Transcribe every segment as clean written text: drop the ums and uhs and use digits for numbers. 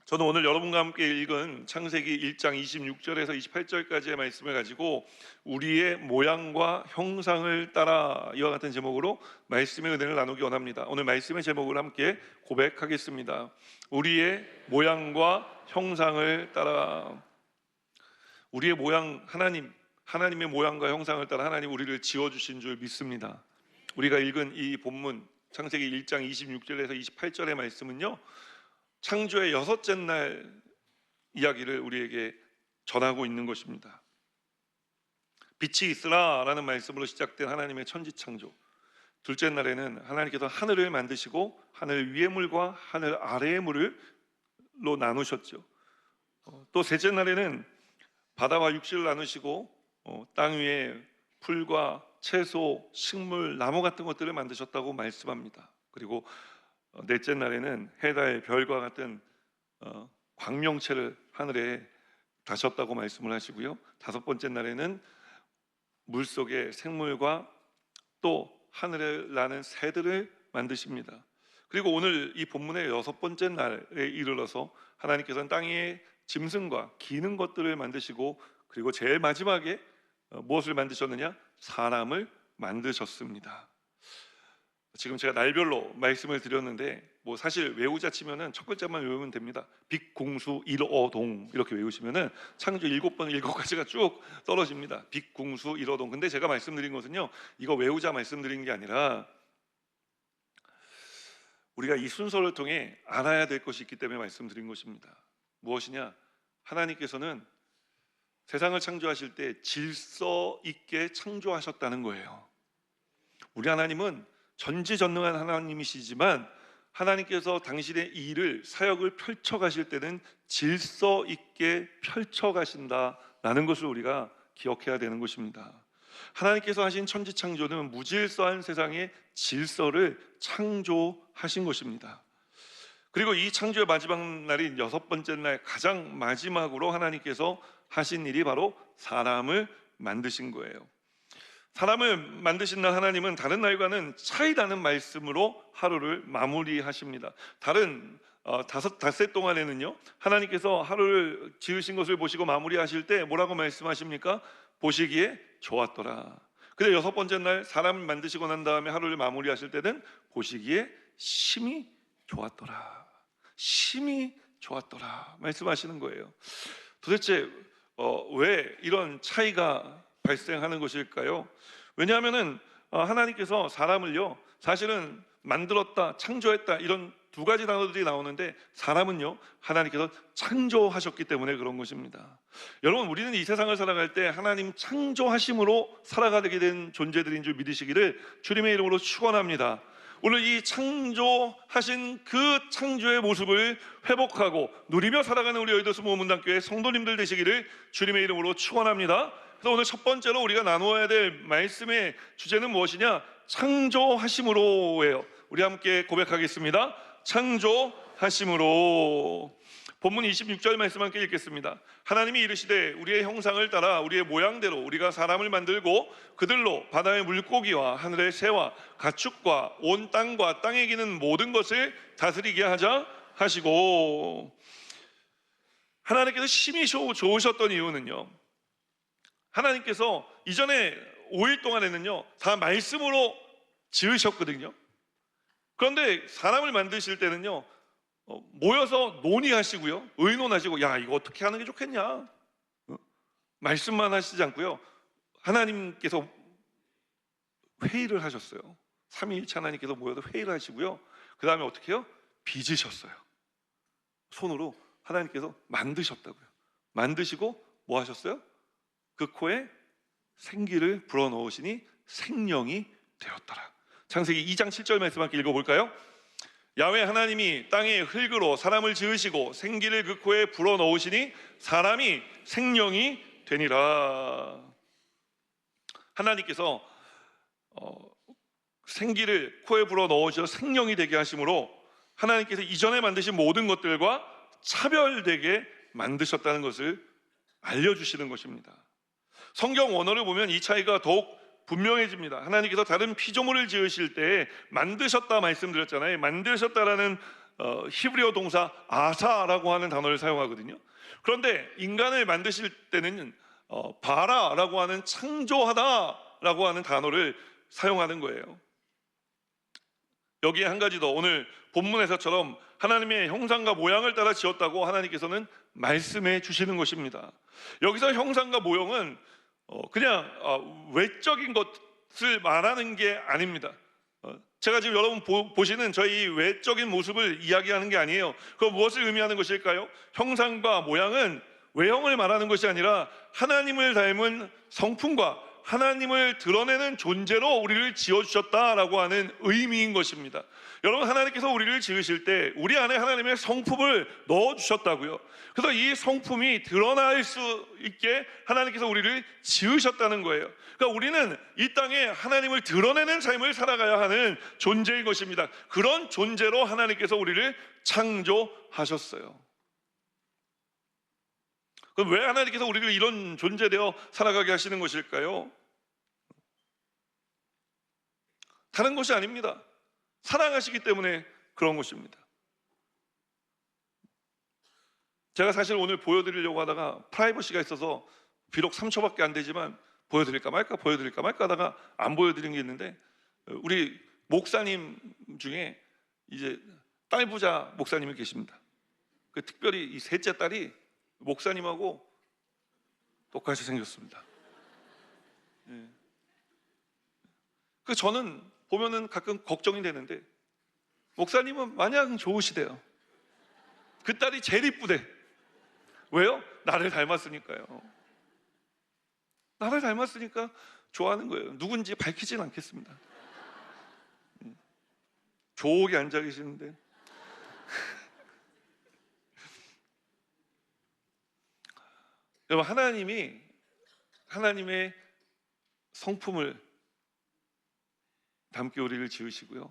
저는 오늘 여러분과 함께 읽은 창세기 1장 26절에서 28절까지의 말씀을 가지고 우리의 모양과 형상을 따라 이와 같은 제목으로 말씀의 은혜를 나누기 원합니다. 오늘 말씀의 제목을 함께 고백하겠습니다. 우리의 모양과 형상을 따라. 우리의 모양, 하나님의 모양과 형상을 따라 하나님 우리를 지어주신 줄 믿습니다. 우리가 읽은 이 본문 창세기 1장 26절에서 28절의 말씀은요, 창조의 여섯째 날 이야기를 우리에게 전하고 있는 것입니다. 빛이 있으라 라는 말씀으로 시작된 하나님의 천지창조, 둘째 날에는 하나님께서 하늘을 만드시고 하늘 위의 물과 하늘 아래의 물로 나누셨죠. 또 셋째 날에는 바다와 육지를 나누시고 땅 위에 풀과 채소, 식물, 나무 같은 것들을 만드셨다고 말씀합니다. 그리고 넷째 날에는 해달, 별과 같은 광명체를 하늘에 다셨다고 말씀을 하시고요, 다섯 번째 날에는 물속의 생물과 또 하늘에 나는 새들을 만드십니다. 그리고 오늘 이 본문의 여섯 번째 날에 이르러서 하나님께서는 땅 위에 짐승과 기는 것들을 만드시고, 그리고 제일 마지막에 무엇을 만드셨느냐? 사람을 만드셨습니다. 지금 제가 날별로 말씀을 드렸는데 사실 외우자 치면은 첫 글자만 외우면 됩니다. 빛공수 일어동 이렇게 외우시면은 창조 7번 7가지가 쭉 떨어집니다. 빛공수 일어동. 근데 제가 말씀드린 것은요, 이거 외우자 말씀드린 게 아니라 우리가 이 순서를 통해 알아야 될 것이 있기 때문에 말씀드린 것입니다. 무엇이냐? 하나님께서는 세상을 창조하실 때 질서 있게 창조하셨다는 거예요. 우리 하나님은 전지전능한 하나님이시지만 하나님께서 당신의 일을, 사역을 펼쳐가실 때는 질서 있게 펼쳐가신다라는 것을 우리가 기억해야 되는 것입니다. 하나님께서 하신 천지창조는 무질서한 세상의 질서를 창조하신 것입니다. 그리고 이 창조의 마지막 날인 여섯 번째 날, 가장 마지막으로 하나님께서 하신 일이 바로 사람을 만드신 거예요. 사람을 만드신 날 하나님은 다른 날과는 차이다는 말씀으로 하루를 마무리하십니다. 다른 닷새 동안에는요, 하나님께서 하루를 지으신 것을 보시고 마무리하실 때 뭐라고 말씀하십니까? 보시기에 좋았더라. 근데 여섯 번째 날 사람을 만드시고 난 다음에 하루를 마무리하실 때는 보시기에 심히 좋았더라. 심히 좋았더라 말씀하시는 거예요. 도대체 왜 이런 차이가 발생하는 것일까요? 왜냐하면은 하나님께서 사람을요, 사실은 만들었다, 창조했다, 이런 두 가지 단어들이 나오는데 사람은요, 하나님께서 창조하셨기 때문에 그런 것입니다. 여러분, 우리는 이 세상을 살아갈 때 하나님 창조하심으로 살아가게 된 존재들인 줄 믿으시기를 주님의 이름으로 축원합니다. 오늘 이 창조하신 그 창조의 모습을 회복하고 누리며 살아가는 우리 여의도 수모문단교회 성도님들 되시기를 주님의 이름으로 축원합니다. 그래서 오늘 첫 번째로 우리가 나누어야 될 말씀의 주제는 무엇이냐? 창조하심으로예요. 우리 함께 고백하겠습니다. 창조하심으로. 본문 26절 말씀 함께 읽겠습니다. 하나님이 이르시되 우리의 형상을 따라 우리의 모양대로 우리가 사람을 만들고 그들로 바다의 물고기와 하늘의 새와 가축과 온 땅과 땅에 기는 모든 것을 다스리게 하자 하시고. 하나님께서 심히 좋으셨던 이유는요, 하나님께서 이전에 5일 동안에는요 다 말씀으로 지으셨거든요. 그런데 사람을 만드실 때는요 모여서 논의하시고요, 의논하시고, 야 이거 어떻게 하는 게 좋겠냐, 말씀만 하시지 않고요, 하나님께서 회의를 하셨어요. 삼위일체 하나님께서 모여서 회의를 하시고요, 그 다음에 어떻게 해요? 빚으셨어요. 손으로 하나님께서 만드셨다고요. 만드시고 뭐 하셨어요? 그 코에 생기를 불어넣으시니 생명이 되었더라. 창세기 2장 7절 말씀 함께 읽어볼까요? 야훼 하나님이 땅의 흙으로 사람을 지으시고 생기를 그 코에 불어넣으시니 사람이 생명이 되니라. 하나님께서 생기를 코에 불어넣으셔서 생명이 되게 하심으로 하나님께서 이전에 만드신 모든 것들과 차별되게 만드셨다는 것을 알려주시는 것입니다. 성경 원어를 보면 이 차이가 더욱 분명해집니다. 하나님께서 다른 피조물을 지으실 때 만드셨다 말씀드렸잖아요. 만드셨다라는 히브리어 동사 아사라고 하는 단어를 사용하거든요. 그런데 인간을 만드실 때는 바라라고 하는 창조하다라고 하는 단어를 사용하는 거예요. 여기에 한 가지 더, 오늘 본문에서처럼 하나님의 형상과 모양을 따라 지었다고 하나님께서는 말씀해 주시는 것입니다. 여기서 형상과 모형은 그냥 외적인 것을 말하는 게 아닙니다. 제가 지금 여러분 보시는 저희 외적인 모습을 이야기하는 게 아니에요. 그럼 무엇을 의미하는 것일까요? 형상과 모양은 외형을 말하는 것이 아니라 하나님을 닮은 성품과 하나님을 드러내는 존재로 우리를 지어주셨다라고 하는 의미인 것입니다. 여러분, 하나님께서 우리를 지으실 때 우리 안에 하나님의 성품을 넣어주셨다고요. 그래서 이 성품이 드러날 수 있게 하나님께서 우리를 지으셨다는 거예요. 그러니까 우리는 이 땅에 하나님을 드러내는 삶을 살아가야 하는 존재인 것입니다. 그런 존재로 하나님께서 우리를 창조하셨어요. 그럼 왜 하나님께서 우리를 이런 존재되어 살아가게 하시는 것일까요? 다른 것이 아닙니다. 사랑하시기 때문에 그런 것입니다. 제가 사실 오늘 보여드리려고 하다가 프라이버시가 있어서 비록 3초밖에 안 되지만 보여드릴까 말까 하다가 안 보여드린 게 있는데, 우리 목사님 중에 이제 딸 부자 목사님이 계십니다. 특별히 이 셋째 딸이 목사님하고 똑같이 생겼습니다. 저는 보면은 가끔 걱정이 되는데, 목사님은 마냥 좋으시대요. 그 딸이 제일 이쁘대. 왜요? 나를 닮았으니까요. 나를 닮았으니까 좋아하는 거예요. 누군지 밝히진 않겠습니다. 조옥이 앉아 계시는데 여러분, 하나님이 하나님의 성품을 담게 우리를 지으시고요,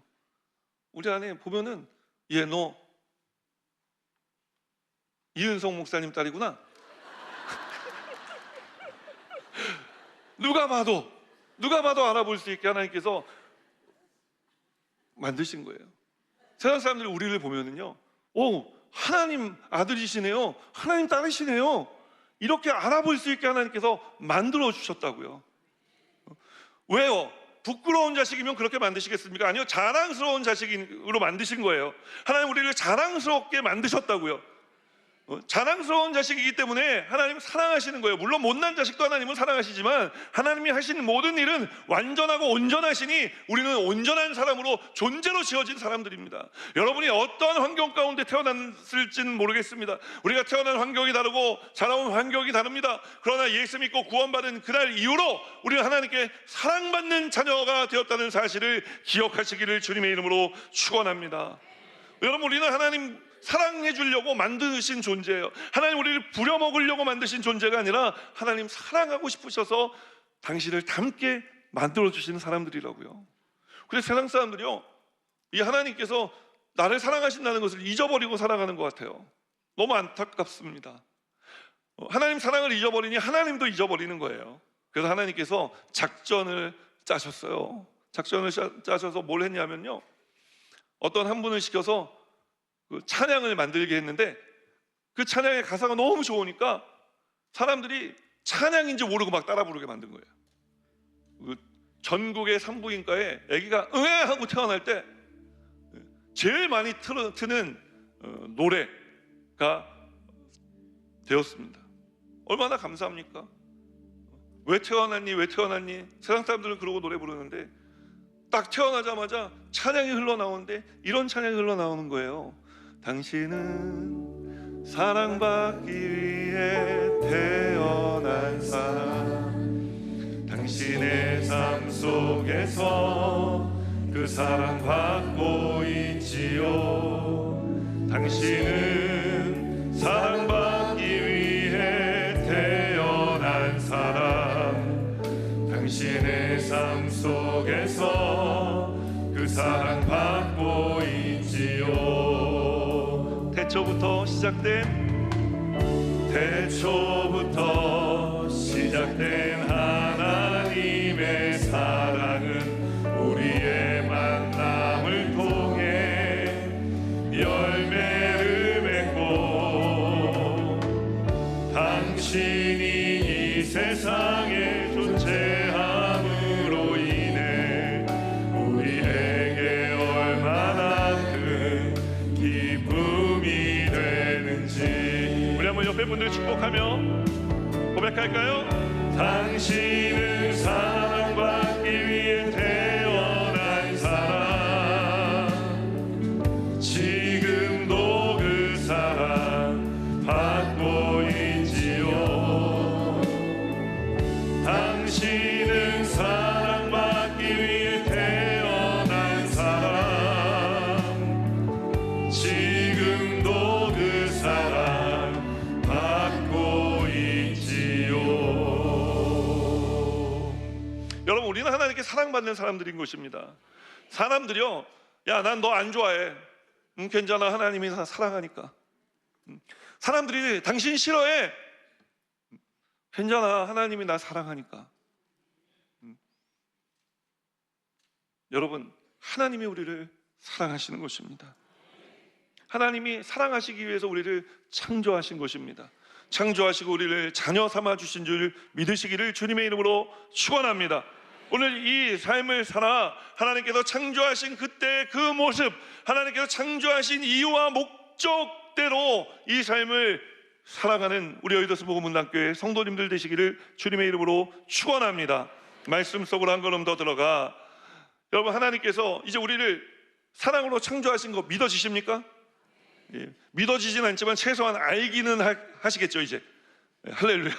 우리 안에 보면은 얘 너 이은성 목사님 딸이구나. 누가 봐도 알아볼 수 있게 하나님께서 만드신 거예요. 세상 사람들이 우리를 보면은요, 오, 하나님 아들이시네요, 하나님 딸이시네요, 이렇게 알아볼 수 있게 하나님께서 만들어 주셨다고요. 왜요? 부끄러운 자식이면 그렇게 만드시겠습니까? 아니요, 자랑스러운 자식으로 만드신 거예요. 하나님 우리를 자랑스럽게 만드셨다고요. 자랑스러운 자식이기 때문에 하나님 사랑하시는 거예요. 물론 못난 자식도 하나님은 사랑하시지만 하나님이 하시는 모든 일은 완전하고 온전하시니 우리는 온전한 사람으로, 존재로 지어진 사람들입니다. 여러분이 어떤 환경 가운데 태어났을지는 모르겠습니다. 우리가 태어난 환경이 다르고 자라온 환경이 다릅니다. 그러나 예수 믿고 구원받은 그날 이후로 우리는 하나님께 사랑받는 자녀가 되었다는 사실을 기억하시기를 주님의 이름으로 축원합니다. 여러분, 우리는 하나님 사랑해 주려고 만드신 존재예요. 하나님 우리를 부려먹으려고 만드신 존재가 아니라 하나님 사랑하고 싶으셔서 당신을 닮게 만들어 주시는 사람들이라고요. 그래서 세상 사람들이요, 이 하나님께서 나를 사랑하신다는 것을 잊어버리고 살아가는 것 같아요. 너무 안타깝습니다. 하나님 사랑을 잊어버리니 하나님도 잊어버리는 거예요. 그래서 하나님께서 작전을 짜셨어요. 작전을 짜셔서 뭘 했냐면요, 어떤 한 분을 시켜서 그 찬양을 만들게 했는데, 그 찬양의 가사가 너무 좋으니까 사람들이 찬양인지 모르고 막 따라 부르게 만든 거예요. 그 전국의 산부인과에 아기가 응애 하고 태어날 때 제일 많이 트는 노래가 되었습니다. 얼마나 감사합니까? 왜 태어났니? 왜 태어났니? 세상 사람들은 그러고 노래 부르는데 딱 태어나자마자 찬양이 흘러나오는데 이런 찬양이 흘러나오는 거예요. 당신은 사랑받기 위해 태어난 사람, 당신의 삶 속에서 그 사랑받고 있지요. 당신은 사랑받기 위해 태어난 사람, 당신의 삶 속에서 그 사랑받고 있지요. 태초부터 시작된 하나님의 사랑은 우리의 만남을 통해 당신이 이 세상에 존재함으로 인해 우리에게 얼마나 큰 기쁨이 되는지. 우리 한번 옆에 분들 축복하며 고백할까요? 당신은 사랑받기 위해 태어난 사람, 지금도 그 사랑 받고 있지요. 당신은 사랑받기 위해 태어난 사람, 지금도 그 사랑 받고 있지요. 여러분, 우리는 하나님께 사랑받는 사람들인 것입니다. 사람들이요, 야, 난 너 안 좋아해. 괜찮아, 하나님이 사랑하니까. 사람들이 당신 싫어해. 괜찮아, 하나님이 나 사랑하니까. 여러분, 하나님이 우리를 사랑하시는 것입니다. 하나님이 사랑하시기 위해서 우리를 창조하신 것입니다. 창조하시고 우리를 자녀 삼아 주신 줄 믿으시기를 주님의 이름으로 축원합니다. 오늘 이 삶을 살아 하나님께서 창조하신 그때 그 모습, 하나님께서 창조하신 이유와 목적대로 이 삶을 살아가는 우리 여의도 수복음문단교회 성도님들 되시기를 주님의 이름으로 축원합니다. 말씀 속으로 한 걸음 더 들어가, 여러분, 하나님께서 이제 우리를 사랑으로 창조하신 거 믿어지십니까? 예, 믿어지진 않지만 최소한 알기는 하시겠죠 이제. 할렐루야.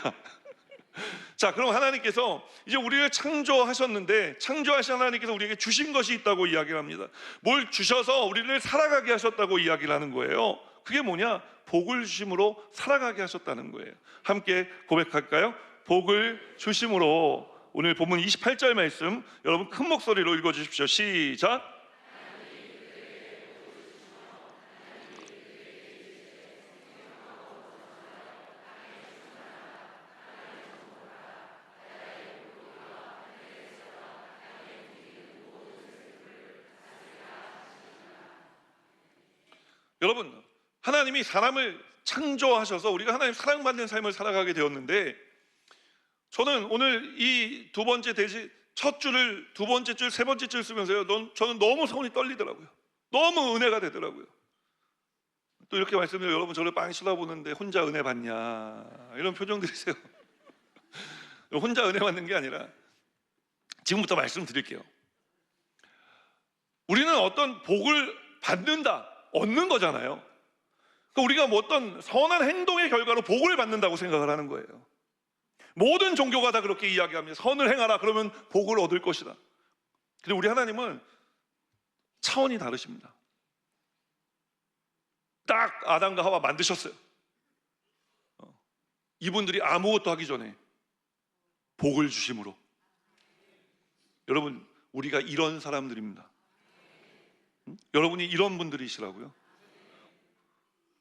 자, 그럼 하나님께서 이제 우리를 창조하셨는데, 창조하신 하나님께서 우리에게 주신 것이 있다고 이야기를 합니다. 뭘 주셔서 우리를 살아가게 하셨다고 이야기를 하는 거예요. 그게 뭐냐? 복을 주심으로 살아가게 하셨다는 거예요. 함께 고백할까요? 복을 주심으로. 오늘 본문 28절 말씀 여러분 큰 목소리로 읽어주십시오. 시작. 여러분, 하나님이 사람을 창조하셔서 우리가 하나님 사랑받는 삶을 살아가게 되었는데, 저는 오늘 이 두 번째 대시 첫 줄을 두 번째 줄, 세 번째 줄 쓰면서요, 저는 너무 손이 떨리더라고요. 너무 은혜가 되더라고요. 또 이렇게 말씀드려요. 여러분, 저를 빤히 쳐다보는데 혼자 은혜 받냐 이런 표정들이세요. 혼자 은혜 받는 게 아니라 지금부터 말씀드릴게요. 우리는 어떤 복을 받는다, 얻는 거잖아요. 그러니까 우리가 뭐 어떤 선한 행동의 결과로 복을 받는다고 생각을 하는 거예요. 모든 종교가 다 그렇게 이야기합니다. 선을 행하라, 그러면 복을 얻을 것이다. 근데 우리 하나님은 차원이 다르십니다. 딱 아담과 하와 만드셨어요. 이분들이 아무것도 하기 전에 복을 주심으로. 여러분, 우리가 이런 사람들입니다. 여러분이 이런 분들이시라고요.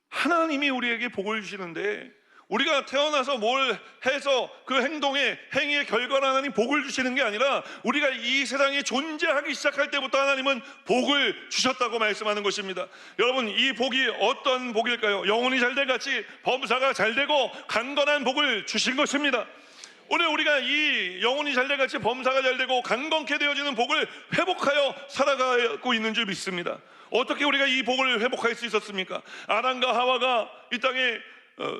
하나님이 우리에게 복을 주시는데, 우리가 태어나서 뭘 해서 그 행위의 결과로 하나님 복을 주시는 게 아니라, 우리가 이 세상에 존재하기 시작할 때부터 하나님은 복을 주셨다고 말씀하는 것입니다. 여러분, 이 복이 어떤 복일까요? 영혼이 잘될 같이 범사가 잘되고 강건한 복을 주신 것입니다. 오늘 우리가 이 영혼이 잘될 같이 범사가 잘되고 강건케 되어지는 복을 회복하여 살아가고 있는 줄 믿습니다. 어떻게 우리가 이 복을 회복할 수 있었습니까? 아담과 하와가 이 땅에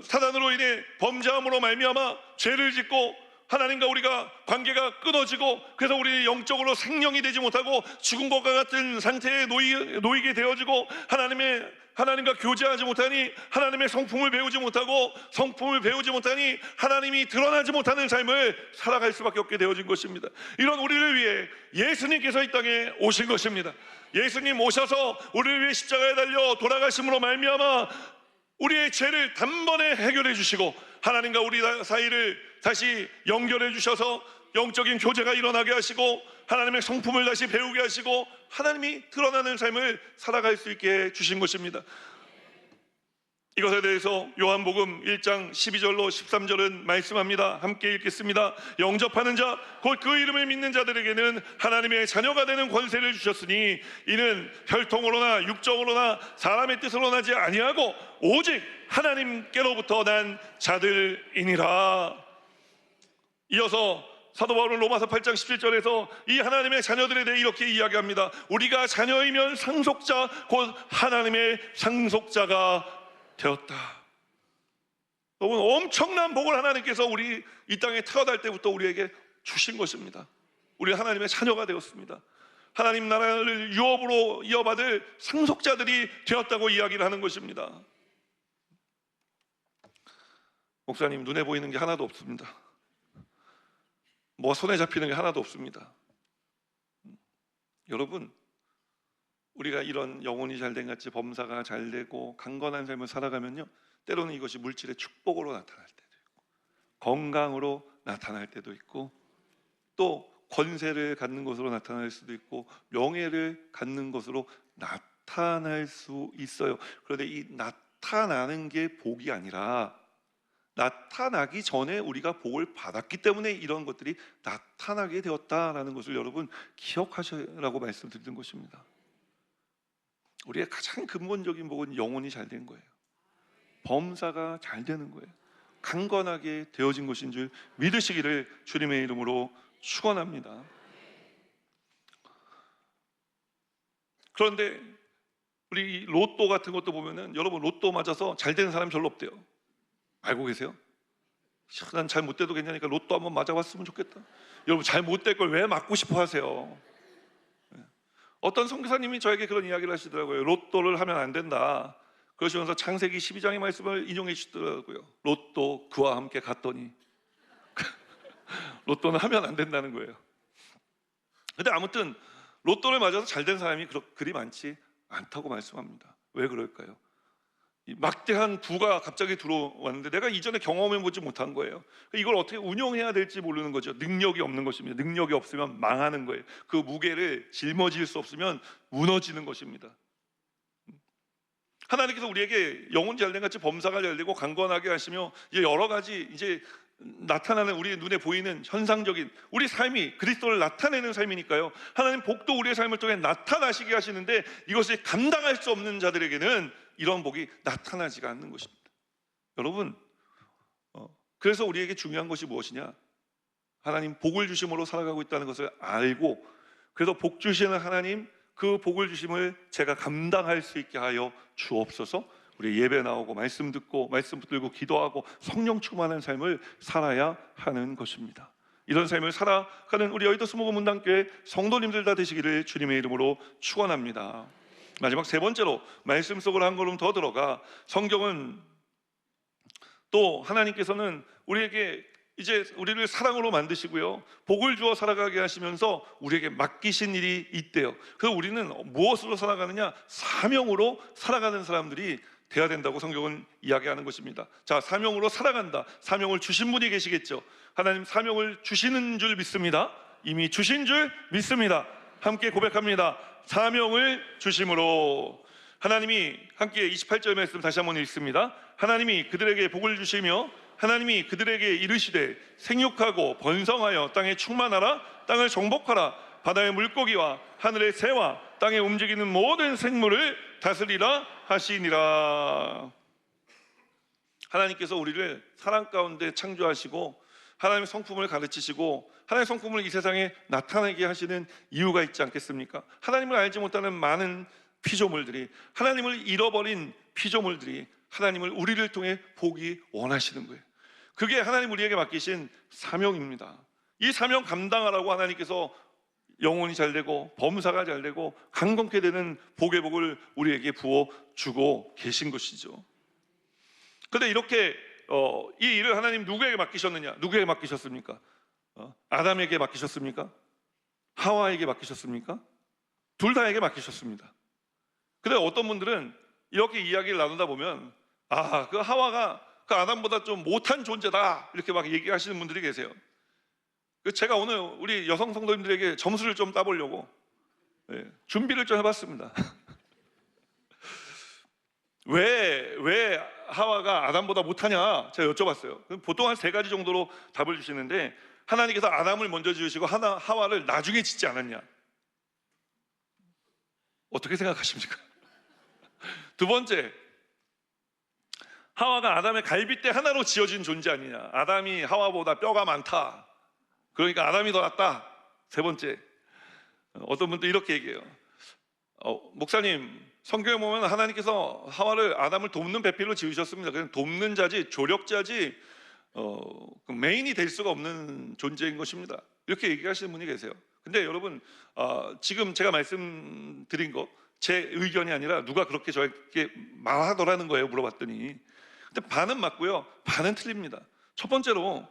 사단으로 인해 범죄함으로 말미암아 죄를 짓고 하나님과 우리가 관계가 끊어지고, 그래서 우리 영적으로 생명이 되지 못하고 죽은 것과 같은 상태에 놓이게 되어지고, 하나님과 교제하지 못하니 하나님의 성품을 배우지 못하고, 성품을 배우지 못하니 하나님이 드러나지 못하는 삶을 살아갈 수밖에 없게 되어진 것입니다. 이런 우리를 위해 예수님께서 이 땅에 오신 것입니다. 예수님 오셔서 우리를 위해 십자가에 달려 돌아가심으로 말미암아 우리의 죄를 단번에 해결해 주시고, 하나님과 우리 사이를 다시 연결해 주셔서 영적인 교제가 일어나게 하시고, 하나님의 성품을 다시 배우게 하시고, 하나님이 드러나는 삶을 살아갈 수 있게 주신 것입니다. 이것에 대해서 요한복음 1장 12절로 13절은 말씀합니다. 함께 읽겠습니다. 영접하는 자 곧 그 이름을 믿는 자들에게는 하나님의 자녀가 되는 권세를 주셨으니 이는 혈통으로나 육정으로나 사람의 뜻으로 나지 아니하고 오직 하나님께로부터 난 자들이니라. 이어서 사도 바울은 로마서 8장 17절에서 이 하나님의 자녀들에 대해 이렇게 이야기합니다. 우리가 자녀이면 상속자 곧 하나님의 상속자가 되었다. 여러분, 엄청난 복을 하나님께서 우리 이 땅에 태어날 때부터 우리에게 주신 것입니다. 우리 하나님의 자녀가 되었습니다. 하나님 나라를 유업으로 이어받을 상속자들이 되었다고 이야기를 하는 것입니다. 목사님, 눈에 보이는 게 하나도 없습니다. 뭐 손에 잡히는 게 하나도 없습니다. 여러분, 우리가 이런 영혼이 잘된 같이 범사가 잘되고 강건한 삶을 살아가면요, 때로는 이것이 물질의 축복으로 나타날 때도 있고 건강으로 나타날 때도 있고 또 권세를 갖는 것으로 나타날 수도 있고 명예를 갖는 것으로 나타날 수 있어요. 그런데 이 나타나는 게 복이 아니라 나타나기 전에 우리가 복을 받았기 때문에 이런 것들이 나타나게 되었다라는 것을 여러분 기억하시라고 말씀드리는 것입니다. 우리의 가장 근본적인 복은 영혼이 잘 된 거예요. 범사가 잘 되는 거예요. 강건하게 되어진 것인 줄 믿으시기를 주님의 이름으로 축원합니다. 그런데 우리 로또 같은 것도 보면은 여러분 로또 맞아서 잘 되는 사람이 별로 없대요. 알고 계세요? 난 잘 못 돼도 괜찮으니까 로또 한번 맞아봤으면 좋겠다. 여러분 잘 못 될 걸 왜 맞고 싶어 하세요? 어떤 선교사님이 저에게 그런 이야기를 하시더라고요. 로또를 하면 안 된다. 그러시면서 창세기 12장의 말씀을 인용해 주시더라고요. 로또 그와 함께 갔더니 로또는 하면 안 된다는 거예요. 근데 아무튼 로또를 맞아서 잘 된 사람이 그리 많지 않다고 말씀합니다. 왜 그럴까요? 이 막대한 부가 갑자기 들어왔는데 내가 이전에 경험해보지 못한 거예요. 이걸 어떻게 운용해야 될지 모르는 거죠. 능력이 없는 것입니다. 능력이 없으면 망하는 거예요. 그 무게를 짊어질 수 없으면 무너지는 것입니다. 하나님께서 우리에게 영혼 잘된 같이 범사가 잘되고 강건하게 하시며 이제 여러 가지 이제 나타나는 우리 눈에 보이는 현상적인 우리 삶이 그리스도를 나타내는 삶이니까요. 하나님 복도 우리의 삶을 통해 나타나시게 하시는데 이것을 감당할 수 없는 자들에게는 이런 복이 나타나지가 않는 것입니다. 여러분, 그래서 우리에게 중요한 것이 무엇이냐? 하나님 복을 주심으로 살아가고 있다는 것을 알고 그래서 복 주시는 하나님 그 복을 주심을 제가 감당할 수 있게 하여 주옵소서. 우리 예배 나오고 말씀 듣고 말씀 붙들고 기도하고 성령 충만한 삶을 살아야 하는 것입니다. 이런 삶을 살아가는 우리 여의도 스모그 문단교회 성도님들 다 되시기를 주님의 이름으로 축원합니다. 마지막 세 번째로 말씀 속으로 한 걸음 더 들어가 성경은 또 하나님께서는 우리에게 이제 우리를 사랑으로 만드시고요 복을 주어 살아가게 하시면서 우리에게 맡기신 일이 있대요. 그래서 우리는 무엇으로 살아가느냐? 사명으로 살아가는 사람들이 돼야 된다고 성경은 이야기하는 것입니다. 자, 사명으로 살아간다. 사명을 주신 분이 계시겠죠. 하나님 사명을 주시는 줄 믿습니다. 이미 주신 줄 믿습니다. 함께 고백합니다. 사명을 주심으로. 하나님이 함께 28절 말씀 다시 한번 읽습니다. 하나님이 그들에게 복을 주시며 하나님이 그들에게 이르시되 생육하고 번성하여 땅에 충만하라. 땅을 정복하라. 바다의 물고기와 하늘의 새와 땅에 움직이는 모든 생물을 다스리라 하시니라. 하나님께서 우리를 사랑 가운데 창조하시고 하나님의 성품을 가르치시고 하나님의 성품을 이 세상에 나타내게 하시는 이유가 있지 않겠습니까? 하나님을 알지 못하는 많은 피조물들이, 하나님을 잃어버린 피조물들이 하나님을 우리를 통해 보기 원하시는 거예요. 그게 하나님 우리에게 맡기신 사명입니다. 이 사명 감당하라고 하나님께서 영혼이 잘되고 범사가 잘되고 강건케 되는 복의 복을 우리에게 부어주고 계신 것이죠. 그런데 이렇게 이 일을 하나님 누구에게 맡기셨느냐? 누구에게 맡기셨습니까? 아담에게 맡기셨습니까? 하와에게 맡기셨습니까? 둘 다에게 맡기셨습니다. 그런데 어떤 분들은 이렇게 이야기를 나누다 보면 그 하와가 그 아담보다 좀 못한 존재다 이렇게 막 얘기하시는 분들이 계세요. 제가 오늘 우리 여성 성도님들에게 점수를 좀 따보려고 준비를 좀 해봤습니다. 왜 하와가 아담보다 못하냐 제가 여쭤봤어요. 보통 한 세 가지 정도로 답을 주시는데, 하나님께서 아담을 먼저 지으시고 하와를 나중에 짓지 않았냐? 어떻게 생각하십니까? 두 번째, 하와가 아담의 갈빗대 하나로 지어진 존재 아니냐? 아담이 하와보다 뼈가 많다, 그러니까 아담이 더 낫다. 세 번째, 어떤 분도 이렇게 얘기해요. 목사님, 성경에 보면 하나님께서 하와를 아담을 돕는 배필로 지으셨습니다. 그냥 돕는 자지 조력자지 그 메인이 될 수가 없는 존재인 것입니다. 이렇게 얘기하시는 분이 계세요. 근데 여러분, 지금 제가 말씀드린 거 제 의견이 아니라 누가 그렇게 저에게 말하더라는 거예요. 물어봤더니. 근데 반은 맞고요, 반은 틀립니다. 첫 번째로,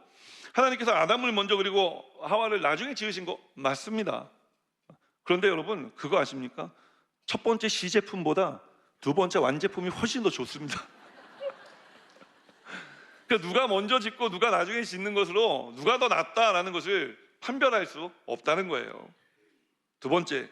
하나님께서 아담을 먼저 그리고 하와를 나중에 지으신 거 맞습니다. 그런데 여러분, 그거 아십니까? 첫 번째 시제품보다 두 번째 완제품이 훨씬 더 좋습니다. 그러니까 누가 먼저 짓고 누가 나중에 짓는 것으로 누가 더 낫다라는 것을 판별할 수 없다는 거예요. 두 번째,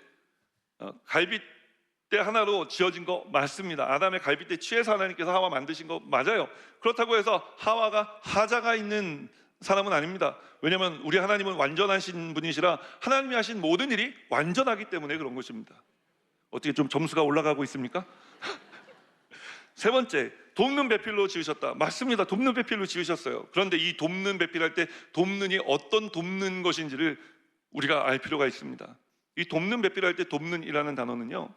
갈빗대 하나로 지어진 거 맞습니다. 아담의 갈빗대 취해서 하나님께서 하와 만드신 거 맞아요. 그렇다고 해서 하와가 하자가 있는 사람은 아닙니다. 왜냐하면 우리 하나님은 완전하신 분이시라 하나님이 하신 모든 일이 완전하기 때문에 그런 것입니다. 어떻게 좀 점수가 올라가고 있습니까? 세 번째, 돕는 배필로 지으셨다. 맞습니다. 돕는 배필로 지으셨어요. 그런데 이 돕는 배필할 때 돕는이 어떤 돕는 것인지를 우리가 알 필요가 있습니다. 이 돕는 배필할 때 돕는이라는 단어는요,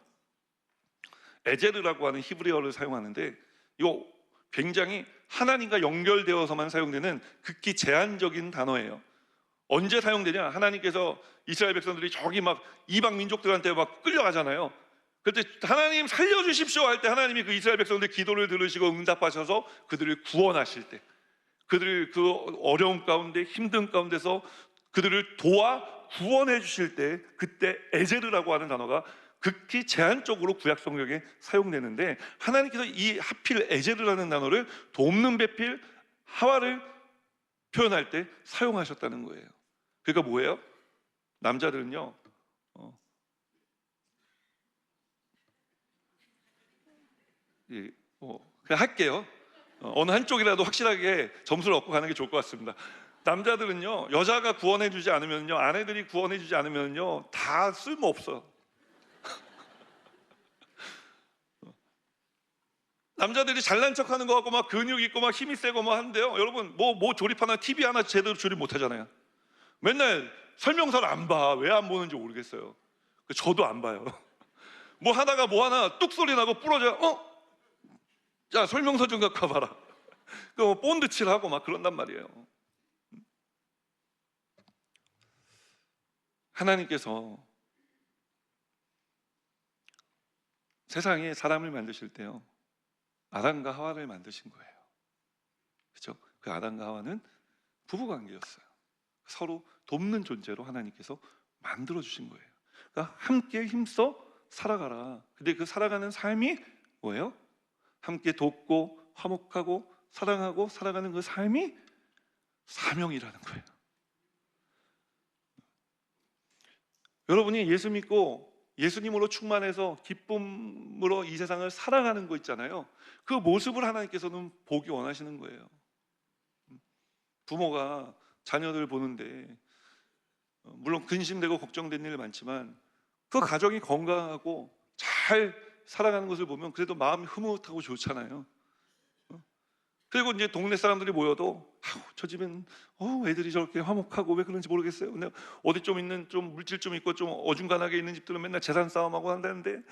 에제르라고 하는 히브리어를 사용하는데, 이거 굉장히 하나님과 연결되어서만 사용되는 극히 제한적인 단어예요. 언제 사용되냐? 하나님께서 이스라엘 백성들이 저기 막 이방 민족들한테 막 끌려가잖아요. 그때 하나님 살려주십시오 할 때 하나님이 그 이스라엘 백성들 기도를 들으시고 응답하셔서 그들을 구원하실 때, 그들을 그 어려움 가운데 힘든 가운데서 그들을 도와 구원해 주실 때, 그때 에제르라고 하는 단어가 극히 제한적으로 구약 성경에 사용되는데, 하나님께서 이 하필 에제르라는 단어를 돕는 배필 하와를 표현할 때 사용하셨다는 거예요. 그러니까 뭐예요? 남자들은요, 그냥 할게요. 어느 한쪽이라도 확실하게 점수를 얻고 가는 게 좋을 것 같습니다. 남자들은요, 여자가 구원해주지 않으면요, 아내들이 구원해주지 않으면요, 다 쓸모없어요. 남자들이 잘난 척하는 거 같고 막 근육 있고 막 힘이 세고 막 하는데요, 여러분, 뭐 조립 하나, TV 하나 제대로 조립 못 하잖아요. 맨날 설명서를 안 봐. 왜 안 보는지 모르겠어요. 저도 안 봐요. 뭐 하다가 뭐 하나 뚝 소리 나고 부러져요. 자, 설명서 좀 갖고 와봐라. 그 본드 칠하고 막 그런단 말이에요. 하나님께서 세상에 사람을 만드실 때요, 아담과 하와를 만드신 거예요. 그렇죠? 그 아담과 하와는 부부 관계였어요. 서로 돕는 존재로 하나님께서 만들어 주신 거예요. 그러니까 함께 힘써 살아가라. 근데 그 살아가는 삶이 뭐예요? 함께 돕고 화목하고 사랑하고 살아가는 그 삶이 사명이라는 거예요. 여러분이 예수 믿고 예수님으로 충만해서 기쁨으로 이 세상을 살아가는 거 있잖아요. 그 모습을 하나님께서는 보기 원하시는 거예요. 부모가 자녀들 보는데 물론 근심되고 걱정되는 일 많지만 그 가정이 건강하고 잘 살아가는 것을 보면 그래도 마음이 흐뭇하고 좋잖아요. 그리고 이제 동네 사람들이 모여도 저 집엔 애들이 저렇게 화목하고 왜 그런지 모르겠어요. 근데 어디 좀 있는 좀 물질 좀 있고 좀 어중간하게 있는 집들은 맨날 재산 싸움하고 한다는데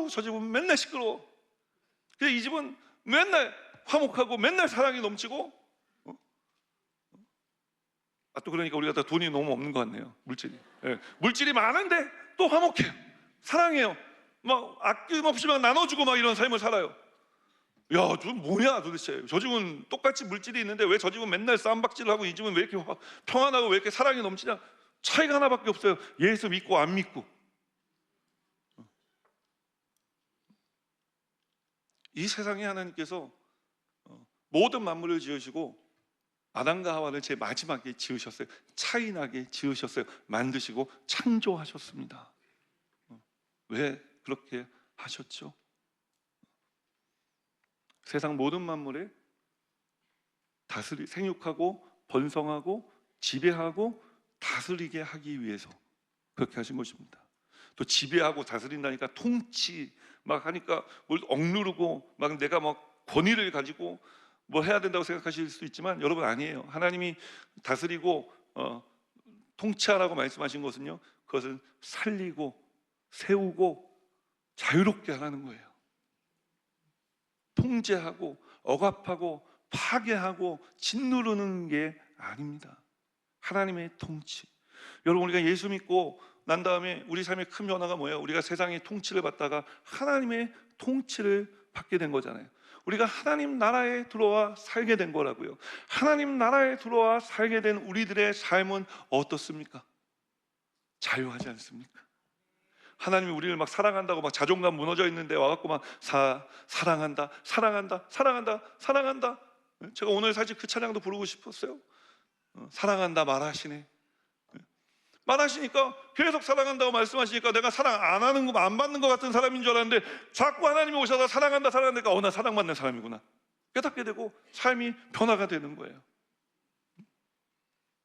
저 집은 맨날 시끄러워. 근데 이 집은 맨날 화목하고 맨날 사랑이 넘치고 또 그러니까 우리가 다 돈이 너무 없는 것 같네요. 물질이 많은데 또 화목해요. 사랑해요. 막 아낌없이 막 나눠주고 막 이런 삶을 살아요. 야, 저 뭐냐 도대체. 저 집은 똑같이 물질이 있는데 왜 저 집은 맨날 싸움박질을 하고 이 집은 왜 이렇게 평안하고 왜 이렇게 사랑이 넘치냐. 차이가 하나밖에 없어요. 예수 믿고 안 믿고. 이 세상에 하나님께서 모든 만물을 지으시고 아담과 하와를 제일 마지막에 지으셨어요. 차이나게 지으셨어요. 만드시고 창조하셨습니다. 왜 그렇게 하셨죠? 세상 모든 만물에 생육하고 번성하고 지배하고 다스리게 하기 위해서 그렇게 하신 것입니다. 또 지배하고 다스린다니까 통치 막 하니까 뭘 억누르고 막 내가 막 권위를 가지고 뭐 해야 된다고 생각하실 수 있지만 여러분 아니에요. 하나님이 다스리고 통치하라고 말씀하신 것은요, 그것은 살리고 세우고 자유롭게 하라는 거예요. 통제하고 억압하고 파괴하고 짓누르는 게 아닙니다. 하나님의 통치. 여러분, 우리가 예수 믿고 난 다음에 우리 삶의 큰 변화가 뭐예요? 우리가 세상의 통치를 받다가 하나님의 통치를 받게 된 거잖아요. 우리가 하나님 나라에 들어와 살게 된 거라고요. 하나님 나라에 들어와 살게 된 우리들의 삶은 어떻습니까? 자유하지 않습니까? 하나님이 우리를 막 사랑한다고 막 자존감 무너져 있는데 와갖고 막 사랑한다, 사랑한다, 사랑한다, 사랑한다. 제가 오늘 사실 그 찬양도 부르고 싶었어요. 사랑한다 말하시네. 말하시니까 계속 사랑한다고 말씀하시니까 내가 사랑 안 하는 거, 안 받는 것 같은 사람인 줄 알았는데 자꾸 하나님이 오셔서 사랑한다, 사랑한다니까 나 사랑받는 사람이구나 깨닫게 되고 삶이 변화가 되는 거예요.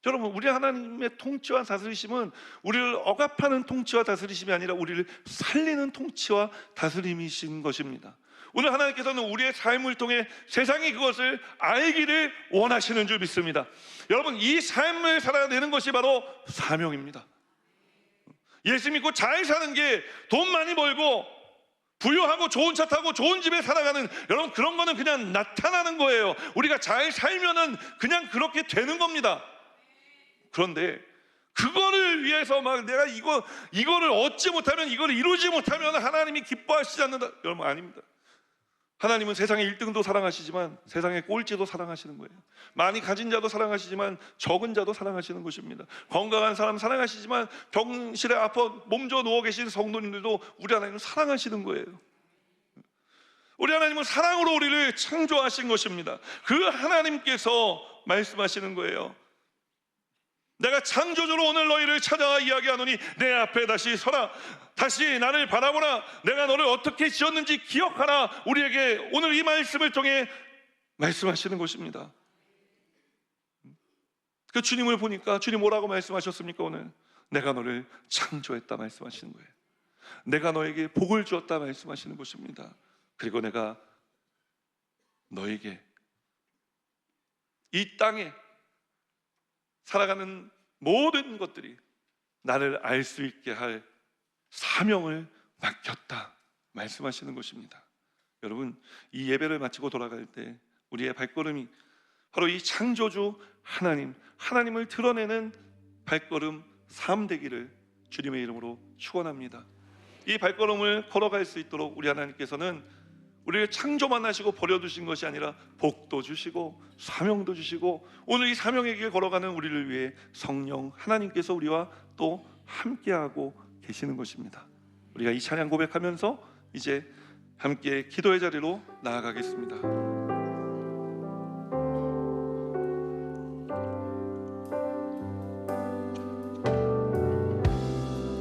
여러분, 우리 하나님의 통치와 다스리심은 우리를 억압하는 통치와 다스리심이 아니라 우리를 살리는 통치와 다스림이신 것입니다. 오늘 하나님께서는 우리의 삶을 통해 세상이 그것을 알기를 원하시는 줄 믿습니다. 여러분, 이 삶을 살아내는 것이 바로 사명입니다. 예수 믿고 잘 사는 게 돈 많이 벌고 부유하고 좋은 차 타고 좋은 집에 살아가는, 여러분, 그런 거는 그냥 나타나는 거예요. 우리가 잘 살면은 그냥 그렇게 되는 겁니다. 그런데 그거를 위해서 막 내가 이거를 얻지 못하면, 이거를 이루지 못하면 하나님이 기뻐하시지 않는다. 여러분, 아닙니다. 하나님은 세상의 1등도 사랑하시지만 세상의 꼴찌도 사랑하시는 거예요. 많이 가진 자도 사랑하시지만 적은 자도 사랑하시는 것입니다. 건강한 사람 사랑하시지만 병실에 아파 몸져 누워 계신 성도님들도 우리 하나님은 사랑하시는 거예요. 우리 하나님은 사랑으로 우리를 창조하신 것입니다. 그 하나님께서 말씀하시는 거예요. 내가 창조주로 오늘 너희를 찾아와 이야기하노니 내 앞에 다시 서라, 다시 나를 바라보라, 내가 너를 어떻게 지었는지 기억하라. 우리에게 오늘 이 말씀을 통해 말씀하시는 것입니다. 그 주님을 보니까 주님 뭐라고 말씀하셨습니까? 오늘 내가 너를 창조했다 말씀하시는 거예요. 내가 너에게 복을 주었다 말씀하시는 것입니다. 그리고 내가 너에게 이 땅에 살아가는 모든 것들이 나를 알 수 있게 할 사명을 맡겼다 말씀하시는 것입니다. 여러분, 이 예배를 마치고 돌아갈 때 우리의 발걸음이 바로 이 창조주 하나님을 드러내는 발걸음 삶 되기를 주님의 이름으로 축원합니다. 이 발걸음을 걸어갈 수 있도록 우리 하나님께서는 우리를 창조만 하시고 버려두신 것이 아니라 복도 주시고 사명도 주시고 오늘 이 사명의 길 걸어가는 우리를 위해 성령 하나님께서 우리와 또 함께하고 계시는 것입니다. 우리가 이 찬양 고백하면서 이제 함께 기도의 자리로 나아가겠습니다.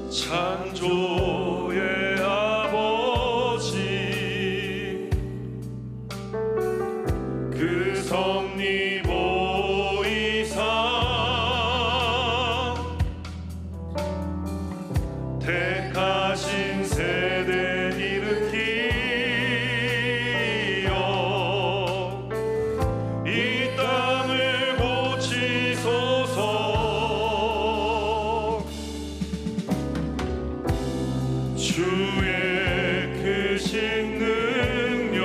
창조의 아버지, 그 섭리보이사 택하신 세대 일으키어 이 땅을 고치소서. 주의 크신 능력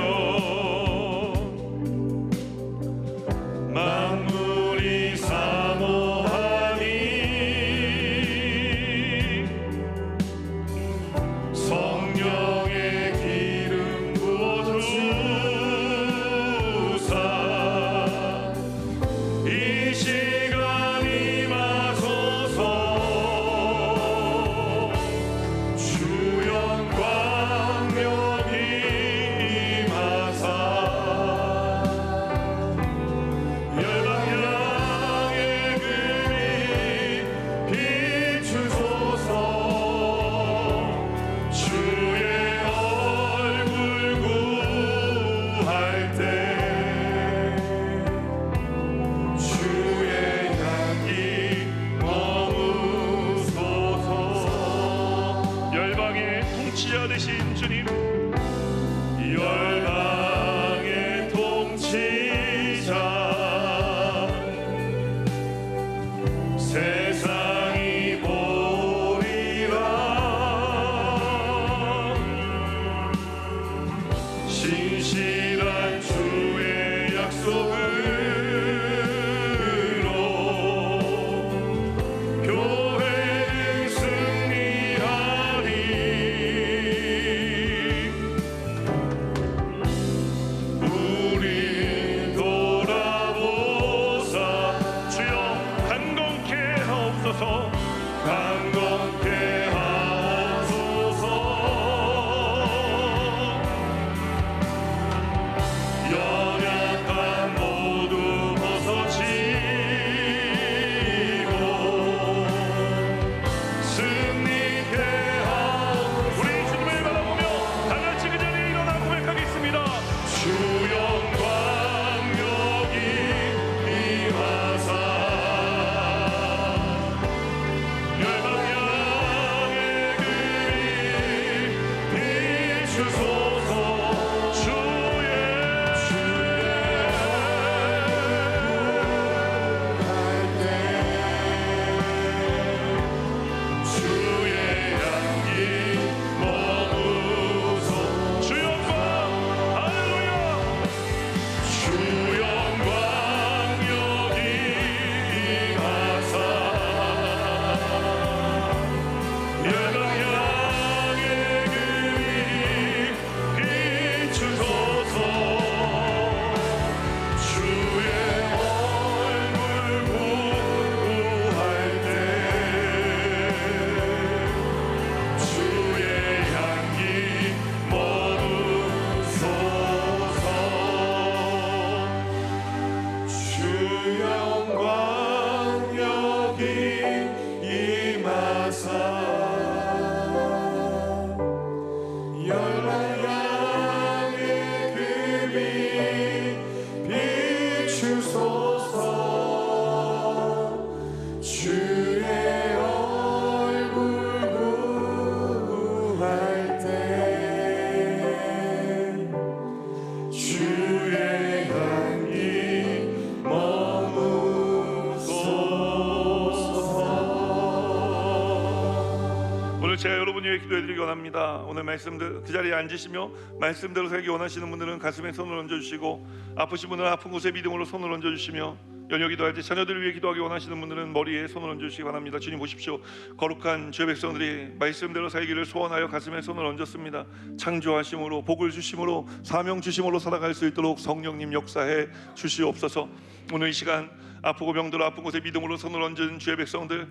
제가 여러분 위해 기도해드리기 원합니다. 오늘 말씀들 그 자리에 앉으시며 말씀대로 살기 원하시는 분들은 가슴에 손을 얹어주시고, 아프신 분들은 아픈 곳에 믿음으로 손을 얹어주시며, 연여 기도할 때 자녀들을 위해 기도하기 원하시는 분들은 머리에 손을 얹어주시기 바랍니다. 주님 보십시오. 거룩한 주의 백성들이 말씀대로 살기를 소원하여 가슴에 손을 얹었습니다. 창조하심으로, 복을 주심으로, 사명 주심으로 살아갈 수 있도록 성령님 역사해 주시옵소서. 오늘 이 시간 아프고 병들어 아픈 곳에 믿음으로 손을 얹은 주의 백성들,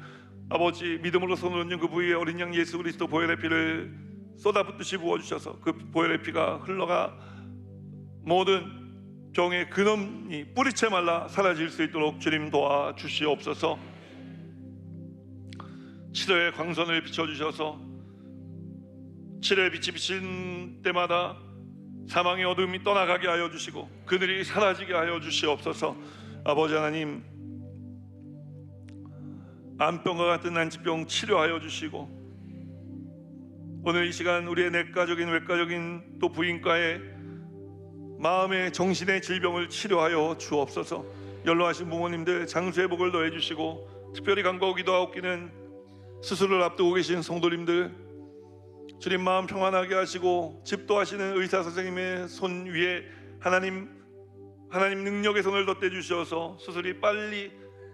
아버지, 믿음으로 손을 얹은 그 부위에 어린 양 예수 그리스도 보혈의 피를 쏟아붓듯이 부어주셔서 그 보혈의 피가 흘러가 모든 병의 근원이 뿌리채 말라 사라질 수 있도록 주님 도와주시옵소서. 치료의 광선을 비춰주셔서 치료의 빛이 비친 때마다 사망의 어둠이 떠나가게 하여 주시고 그들이 사라지게 하여 주시옵소서. 아버지 하나님, 암병과 같은 난치병 치료하여 주시고, 오늘 이 시간 우리의 내과적인 외과적인 또 부인과의 마음의 정신의 질병을 치료하여 주옵소서. 연로하신 부모님들 장수의 복을 더해 주시고, 특별히 간구하고 기도하옵기는 수술을 앞두고 계신 성도님들, 주님 마음 평안하게 하시고 집도하시는 의사 선생님의 손 위에 하나님 능력의 손을 덧대 주셔서 수술이 빨리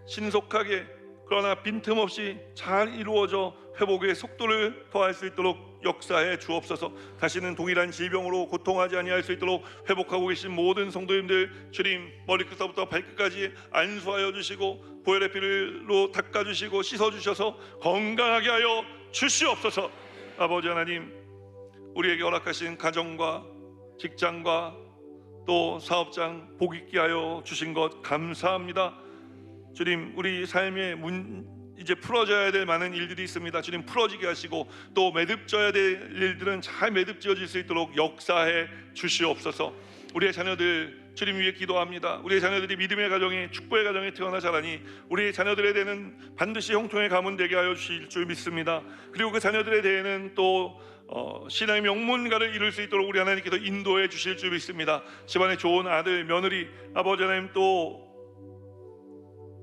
신속하게 그러나 빈틈없이 잘 이루어져 회복의 속도를 더할 수 있도록 역사해 주옵소서. 다시는 동일한 질병으로 고통하지 아니할 수 있도록 회복하고 계신 모든 성도님들, 주님 머리끝부터 발끝까지 안수하여 주시고 보혈의 피로 닦아주시고 씻어주셔서 건강하게 하여 주시옵소서. 아버지 하나님, 우리에게 허락하신 가정과 직장과 또 사업장 복 있게 하여 주신 것 감사합니다. 주님, 우리 삶에 이제 풀어져야 될 많은 일들이 있습니다. 주님 풀어지게 하시고 또 매듭져야 될 일들은 잘 매듭지어질 수 있도록 역사해 주시옵소서. 우리의 자녀들 주님 위해 기도합니다. 우리의 자녀들이 믿음의 가정에 축복의 가정에 태어나 자라니 우리의 자녀들에 대해는 반드시 형통의 가문 되게 하여 주실 줄 믿습니다. 그리고 그 자녀들에 대해는 또 신앙의 명문가를 이룰 수 있도록 우리 하나님께서 인도해 주실 줄 믿습니다. 집안에 좋은 아들, 며느리, 아버지 하나님 또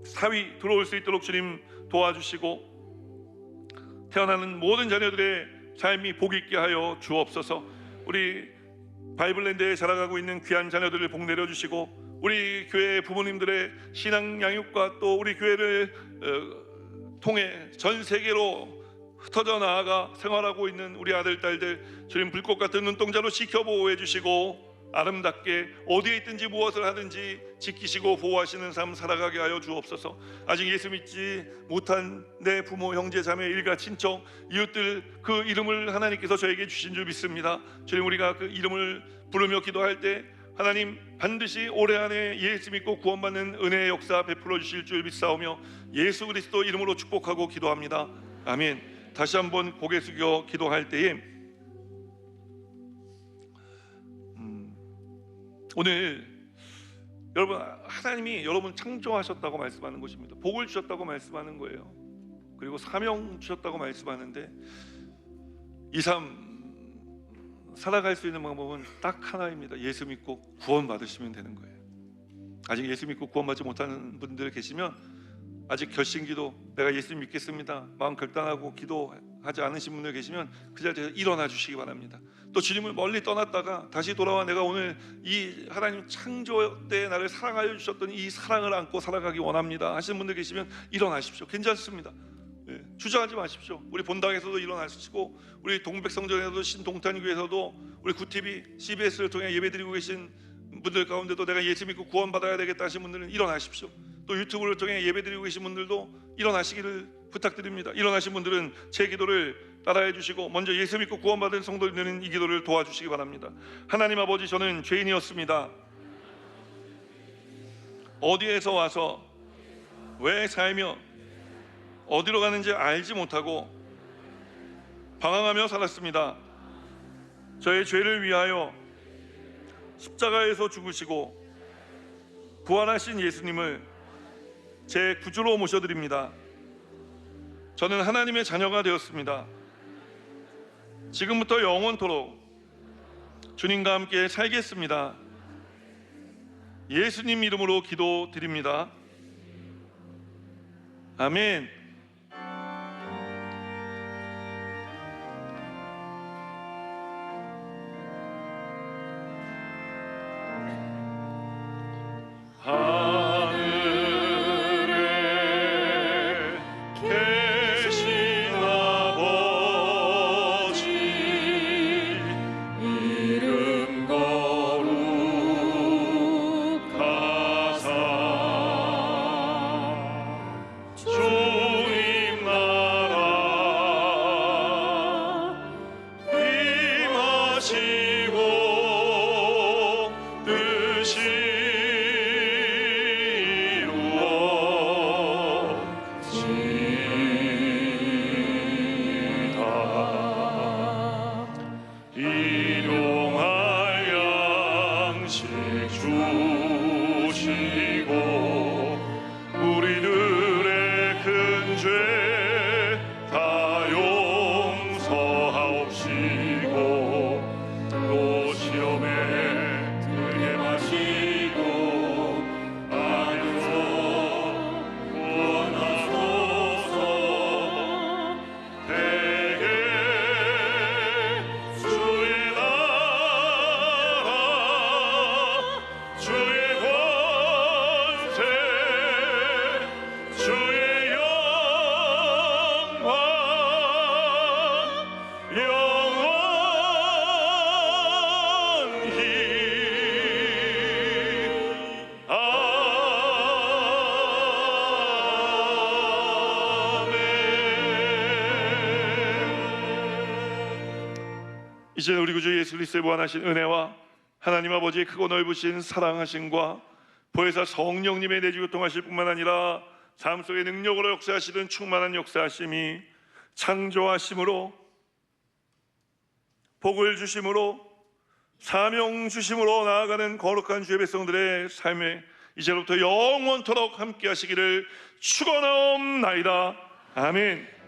사위 들어올 수 있도록 주님 도와주시고, 태어나는 모든 자녀들의 삶이 복 있게 하여 주옵소서. 우리 바이블랜드에 자라가고 있는 귀한 자녀들을 복 내려주시고, 우리 교회 부모님들의 신앙 양육과 또 우리 교회를 통해 전 세계로 흩어져 나아가 생활하고 있는 우리 아들, 딸들 주님 불꽃 같은 눈동자로 지켜보호해 주시고, 아름답게 어디에 있든지 무엇을 하든지 지키시고 보호하시는 삶 살아가게 하여 주옵소서. 아직 예수 믿지 못한 내 부모, 형제, 자매, 일가, 친척, 이웃들 그 이름을 하나님께서 저에게 주신 줄 믿습니다. 주님, 우리가 그 이름을 부르며 기도할 때 하나님 반드시 올해 안에 예수 믿고 구원받는 은혜의 역사 베풀어 주실 줄 믿사오며 예수 그리스도 이름으로 축복하고 기도합니다. 아멘. 다시 한번 고개 숙여 기도할 때에 오늘 여러분, 하나님이 여러분 창조하셨다고 말씀하는 것입니다. 복을 주셨다고 말씀하는 거예요. 그리고 사명 주셨다고 말씀하는데 이 삶 살아갈 수 있는 방법은 딱 하나입니다. 예수 믿고 구원 받으시면 되는 거예요. 아직 예수 믿고 구원 받지 못하는 분들 계시면 아직 결심기도, 내가 예수 믿겠습니다, 마음 결단하고 기도하지 않으신 분들 계시면 그 자리에서 일어나 주시기 바랍니다. 또 주님을 멀리 떠났다가 다시 돌아와 내가 오늘 이 하나님 창조 때 나를 사랑하여 주셨던 이 사랑을 안고 살아가기 원합니다 하시는 분들 계시면 일어나십시오. 괜찮습니다. 주저하지 마십시오. 우리 본당에서도 일어나시고, 우리 동백성전에서도 신동탄교회에서도 우리 구TV, CBS를 통해 예배드리고 계신 분들 가운데도 내가 예수 믿고 구원받아야 되겠다 하신 분들은 일어나십시오. 또 유튜브를 통해 예배드리고 계신 분들도 일어나시기를 부탁드립니다. 일어나신 분들은 제 기도를 따라해 주시고 먼저 예수 믿고 구원받은 성도들은 이 기도를 도와주시기 바랍니다. 하나님 아버지, 저는 죄인이었습니다. 어디에서 와서 왜 살며 어디로 가는지 알지 못하고 방황하며 살았습니다. 저의 죄를 위하여 십자가에서 죽으시고 부활하신 예수님을 제 구주로 모셔드립니다. 저는 하나님의 자녀가 되었습니다. 지금부터 영원토록 주님과 함께 살겠습니다. 예수님 이름으로 기도드립니다. 아멘. 이제 우리 구주 예수 그리스도의 무한하신 은혜와 하나님 아버지의 크고 넓으신 사랑하심과 보혜사 성령님의 내주 교통하실 뿐만 아니라 삶 속에 능력으로 역사하시는 충만한 역사하심이 창조하심으로 복을 주심으로 사명 주심으로 나아가는 거룩한 주의 백성들의 삶에 이제로부터 영원토록 함께 하시기를 축원하옵나이다. 아멘.